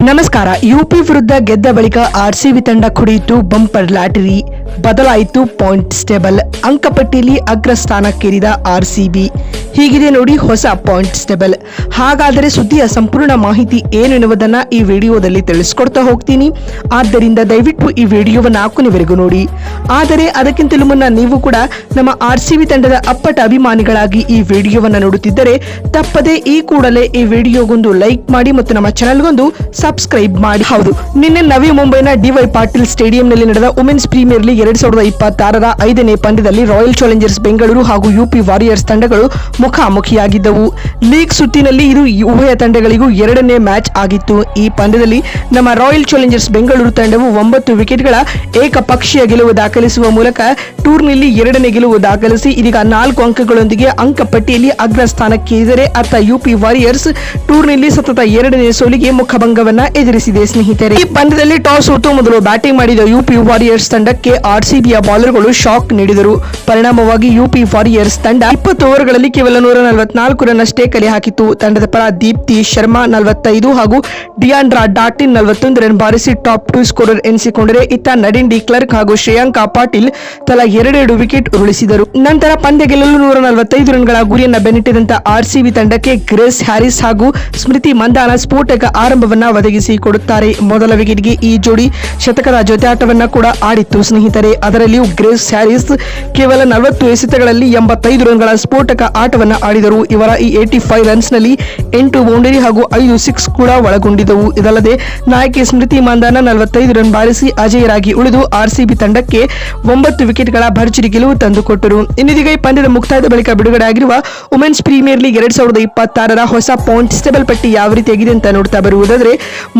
ನಮಸ್ಕಾರ. ಯುಪಿ ವಿರುದ್ಧ ಗೆದ್ದ ಬಳಿಕ ಆರ್ಸಿಬಿ ತಂಡ ಕುಡಿಯಿತು ಬಂಪರ್ ಲಾಟರಿ, ಬದಲಾಯಿತು ಪಾಯಿಂಟ್ಸ್ ಟೇಬಲ್. ಅಂಕಪಟ್ಟಿಯಲ್ಲಿ ಅಗ್ರಸ್ಥಾನಕ್ಕೇರಿದ ಆರ್ಸಿಬಿ. ಹೀಗಿದೆ ನೋಡಿ ಹೊಸ ಪಾಯಿಂಟ್ಸ್ ಟೇಬಲ್. ಹಾಗಾದರೆ ಸುದ್ದಿಯ ಸಂಪೂರ್ಣ ಮಾಹಿತಿ ಏನು ಎನ್ನುವುದನ್ನ ಈ ವಿಡಿಯೋದಲ್ಲಿ ತಿಳಿಸ್ಕೊಡ್ತಾ ಹೋಗ್ತೀನಿ. ಆದ್ದರಿಂದ ದಯವಿಟ್ಟು ಈ ವಿಡಿಯೋವನ್ನು ಕೊನೆವರೆಗೂ ನೋಡಿ. ಆದರೆ ಅದಕ್ಕಿಂತಲೂ ಮುನ್ನ ನೀವು ಕೂಡ ನಮ್ಮ ಆರ್ಸಿಬಿ ತಂಡದ ಅಪ್ಪಟ ಅಭಿಮಾನಿಗಳಾಗಿ ಈ ವಿಡಿಯೋವನ್ನು ನೋಡುತ್ತಿದ್ದರೆ ತಪ್ಪದೆ ಈ ಕೂಡಲೇ ಈ ವಿಡಿಯೋಗೊಂದು ಲೈಕ್ ಮಾಡಿ ಮತ್ತು ನಮ್ಮ ಚಾನೆಲ್ಗೊಂದು ಸಬ್ಸ್ಕ್ರೈಬ್ ಮಾಡಿ. ಹೌದು, ನಿನ್ನೆ ನವಿ ಮುಂಬೈನ ಡಿವೈ ಪಾಟೀಲ್ ಸ್ಟೇಡಿಯಂನಲ್ಲಿ ನಡೆದ ವುಮೆನ್ಸ್ ಪ್ರೀಮಿಯರ್ ಲೀಗ್ 2026ರ 5ನೇ ಪಂದ್ಯದಲ್ಲಿ ರಾಯಲ್ ಚಾಲೆಂಜರ್ಸ್ ಬೆಂಗಳೂರು ಹಾಗೂ ಯುಪಿ ವಾರಿಯರ್ಸ್ ತಂಡಗಳು ಮುಖಾಮುಖಿಯಾಗಿದ್ದವು. ಲೀಗ್ ಸುತ್ತಿನಲ್ಲಿ ಇದು ಉಭಯ ತಂಡಗಳಿಗೂ 2ನೇ ಮ್ಯಾಚ್ ಆಗಿತ್ತು. ಈ ಪಂದ್ಯದಲ್ಲಿ ನಮ್ಮ ರಾಯಲ್ ಚಾಲೆಂಜರ್ಸ್ ಬೆಂಗಳೂರು ತಂಡವು 9 ವಿಕೆಟ್ಗಳ ಏಕಪಕ್ಷೀಯ ಗೆಲುವು ದಾಖಲಿಸುವ ಮೂಲಕ ಟೂರ್ನಿಯಲ್ಲಿ 2ನೇ ಗೆಲುವು ದಾಖಲಿಸಿ ಇದೀಗ 4 ಅಂಕಗಳೊಂದಿಗೆ ಅಂಕಪಟ್ಟಿಯಲ್ಲಿ ಅಗ್ರಸ್ಥಾನಕ್ಕೇರಿದರೆ ಅತ್ತ ಯುಪಿ ವಾರಿಯರ್ಸ್ ಟೂರ್ನಿಯಲ್ಲಿ ಸತತ 2ನೇ ಸೋಲಿಗೆ ಮುಖಭಂಗವನ್ನ ಎದುರಿಸಿದೆ. ಸ್ನೇಹಿತರೆ, ಈ ಪಂದ್ಯದಲ್ಲಿ ಟಾಸ್ ಸೋತು ಮೊದಲು ಬ್ಯಾಟಿಂಗ್ ಮಾಡಿದ ಯುಪಿ ವಾರಿಯರ್ಸ್ ತಂಡಕ್ಕೆ ಆರ್ಸಿಬಿಯ ಬೌಲರ್ಗಳು ಶಾಕ್ ನೀಡಿದರು. ಪರಿಣಾಮವಾಗಿ ಯುಪಿ ವಾರಿಯರ್ಸ್ ತಂಡ 20 ಓವರ್ಗಳಲ್ಲಿ ಕೇವಲ 144 ರನ್ ಅಷ್ಟೇ ಕಲೆ ಹಾಕಿತು. ತಂಡದ ಪರ ದೀಪ್ತಿ ಶರ್ಮಾ 45 ಹಾಗೂ ಡಿಯಾಂಡ್ರಾ ಡಾಟಿನ್ 41 ರನ್ ಬಾರಿಸಿ ಟಾಪ್ 2 ಸ್ಕೋರರ್ ಎನಿಸಿಕೊಂಡರೆ ಇತ್ತ ನಡಿನ್ ಡಿ ಕ್ಲರ್ಕ್ ಹಾಗೂ ಶ್ರೇಯಾಂಕಾ ಪಾಟೀಲ್ ತಲಾ 2 ವಿಕೆಟ್ ಉರುಳಿಸಿದರು. ನಂತರ ಪಂದ್ಯ ಗೆಲ್ಲಲು 145 ರನ್ಗಳ ಗುರಿಯನ್ನ ಬೆನ್ನಟ್ಟಿದಂತ ಆರ್ಸಿಬಿ ತಂಡಕ್ಕೆ ಗ್ರೇಸ್ ಹ್ಯಾರಿಸ್ ಹಾಗೂ ಸ್ಮೃತಿ ಮಂದಾನ ಸ್ಫೋಟಕ ಆರಂಭವನ್ನ ಒದಗಿಸಿಕೊಡುತ್ತಾರೆ. ಮೊದಲ ವಿಕೆಟ್ಗೆ ಈ ಜೋಡಿ ಶತಕದ ಜೊತೆಯಾಟವನ್ನ ಕೂಡ ಆಡಿತ್ತು. ಸ್ನೇಹಿತರೆ, ಅದರಲ್ಲಿಯೂ ಗ್ರೇಸ್ ಹ್ಯಾರಿಸ್ ಕೇವಲ 40 ಎಸೆತಗಳಲ್ಲಿ 85 ರನ್ಗಳ ಸ್ಫೋಟಕ ಆಟವನ್ನ ಆಡಿದರು. ಇವರ ಈ 85 ರನ್ಸ್ ನಲ್ಲಿ 8 ಬೌಂಡರಿ ಹಾಗೂ 5 ಸಿಕ್ಸ್ ಕೂಡ ಒಳಗೊಂಡಿದ್ದವು. ಇದಲ್ಲದೆ ನಾಯಕಿ ಸ್ಮೃತಿ ಮಂದಾನ 45 ರನ್ ಬಾರಿಸಿ ಅಜೇಯರಾಗಿ ಉಳಿದು ಆರ್ಸಿಬಿ ತಂಡಕ್ಕೆ 9 ವಿಕೆಟ್ಗಳ ಭರ್ಜರಿ ಗೆಲುವು ತಂದುಕೊಟ್ಟರು. ಇನ್ನಿದೀಗ ಈ ಪಂದ್ಯದ ಮುಕ್ತಾಯದ ಬಳಿಕ ಬಿಡುಗಡೆ ಆಗಿರುವ ವುಮೆನ್ಸ್ ಪ್ರೀಮಿಯರ್ ಲೀಗ್ 2026ರ ಹೊಸ ಪಾಯಿಂಟ್ಸ್ ಟೇಬಲ್ ಪಟ್ಟಿ ಯಾವ ರೀತಿಯಾಗಿದೆ ಅಂತ ನೋಡ್ತಾ ಬರುವುದಾದ್ರೆ,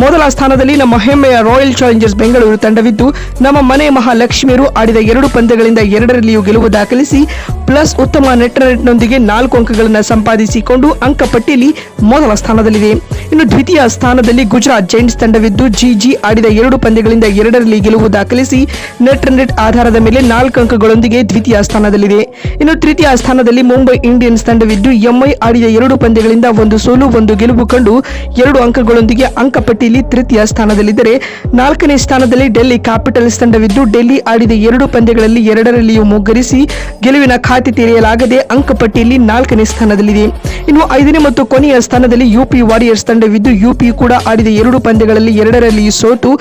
ಮೊದಲ ಸ್ಥಾನದಲ್ಲಿ ನಮ್ಮ ಹೆಮ್ಮೆಯ ರಾಯಲ್ ಚಾಲೆಂಜರ್ಸ್ ಬೆಂಗಳೂರು ತಂಡವಿದ್ದು, ನಮ್ಮ ಮನೆ ಮಹಾಲಕ್ಷ್ಮಿಯರು ಆಡಿದ 2 ಪಂದ್ಯಗಳಿಂದ 2ರಲ್ಲಿಯೂ ಗೆಲುವು ದಾಖಲಿಸಿ ಪ್ಲಸ್ ಉತ್ತಮ ನೆಟ್ ರನ್ನೊಂದಿಗೆ 4 ಅಂಕಗಳನ್ನು ಸಂಪಾದಿಸಿಕೊಂಡು ಅಂಕಪಟ್ಟಿಯಲ್ಲಿ ಮೊದಲ ಸ್ಥಾನದಲ್ಲಿದೆ. ಇನ್ನು ದ್ವಿತೀಯ ಸ್ಥಾನದಲ್ಲಿ ಗುಜರಾತ್ ಜೈಂಟ್ಸ್ ತಂಡವಿದ್ದು, ಜಿಜಿ ಆಡಿದ 2 ಪಂದ್ಯಗಳಿಂದ 2ರಲ್ಲಿ ಗೆಲುವು ದಾಖಲಿಸಿ ನೆಟ್ ಆಧಾರದ ಮೇಲೆ 4 ಅಂಕಗಳೊಂದಿಗೆ ದ್ವಿತೀಯ ಸ್ಥಾನದಲ್ಲಿದೆ. ಇನ್ನು ತೃತೀಯ ಸ್ಥಾನದಲ್ಲಿ ಮುಂಬೈ ಇಂಡಿಯನ್ಸ್ ತಂಡವಿದ್ದು, ಎಂಐ ಆಡಿದ 2 ಪಂದ್ಯಗಳಿಂದ 1 ಸೋಲು 1 ಗೆಲುವು ಕಂಡು 2 ಅಂಕಗಳೊಂದಿಗೆ ಅಂಕಪಟ್ಟಿಯಲ್ಲಿ ತೃತೀಯ ಸ್ಥಾನದಲ್ಲಿದ್ದರೆ, 4ನೇ ಸ್ಥಾನದಲ್ಲಿ ಡೆಲ್ಲಿ ಕ್ಯಾಪಿಟಲ್ಸ್ ತಂಡವಿದ್ದು, ಡೆಲ್ಲಿ ಆಡಿದ 2 ಪಂದ್ಯಗಳಲ್ಲಿ 2ರಲ್ಲಿಯೂ ಮುಗ್ಗರಿಸಿ ಗೆಲುವಿನ ಖಾತೆ ತೆರೆಯಲಾಗದೆ ಅಂಕಪಟ್ಟಿಯಲ್ಲಿ 4ನೇ ಸ್ಥಾನದಲ್ಲಿದೆ. ಇನ್ನು 5ನೇ ಮತ್ತು ಕೊನೆಯ ಸ್ಥಾನದಲ್ಲಿ ಯುಪಿ ವಾರಿಯರ್ಸ್ ತಂಡವಿದ್ದು, ಯುಪಿ ಕೂಡ ಆಡಿದ 2 ಪಂದ್ಯಗಳಲ್ಲಿ 2ರಲ್ಲಿ ಸೋತು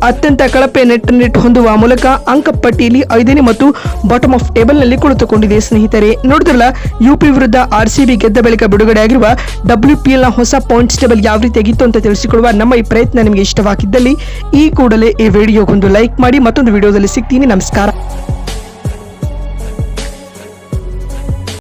ಅತ್ಯಂತ ಕಳಪೆ ನೆಟ್ ಹೊಂದುವ ಮೂಲಕ ಅಂಕಪಟ್ಟಿಯಲ್ಲಿ 5ನೇ ಮತ್ತು ಬಾಟಮ್ ಆಫ್ ಟೇಬಲ್ ನಲ್ಲಿ ಕುಳಿತುಕೊಂಡಿದೆ. ಸ್ನೇಹಿತರೆ, ನೋಡಿದ್ರಲ್ಲ, ಯುಪಿ ವಿರುದ್ಧ ಆರ್ಸಿಬಿ ಗೆದ್ದ ಬಳಿಕ ಬಿಡುಗಡೆಯಾಗಿರುವ WPL ನ ಹೊಸ ಪಾಯಿಂಟ್ಸ್ ಟೇಬಲ್ ಯಾವ ರೀತಿಯಾಗಿತ್ತು ಅಂತ ತಿಳಿಸಿಕೊಡುವ ನಮ್ಮ ಈ ಪ್ರಯತ್ನ ನಿಮಗೆ ಇಷ್ಟವಾಗಿದ್ದಲ್ಲಿ ಈ ಕೂಡಲೇ ಈ ವಿಡಿಯೋಗೊಂದು ಲೈಕ್ ಮಾಡಿ. ಮತ್ತೊಂದು ವಿಡಿಯೋದಲ್ಲಿ ಸಿಗ್ತೀನಿ. ನಮಸ್ಕಾರ.